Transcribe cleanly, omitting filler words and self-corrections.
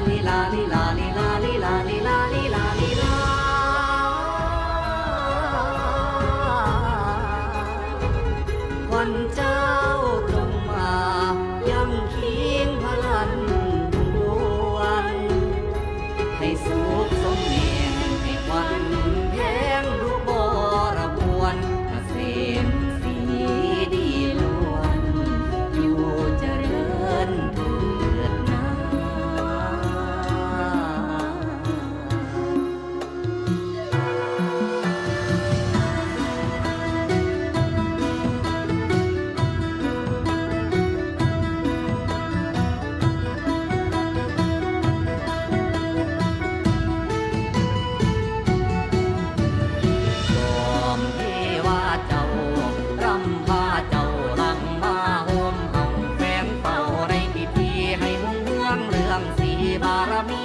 ลีลาลีลาลีลาลีลาลีลาลีลาลีลาวันเจ้าจงมายังคิงพลันดวนให้สุขสมเนียงให้ควันแพงรูปบระบวนเกษมสีดีล้วนอยู่เจริญเถิดนา ยอมเทว่าเจ้ารำพาเจ้าหลังมาโฮมเฮาแฟนเฝ้าในพิธีให้มุ่งเรื่องเรื่องสีบารมี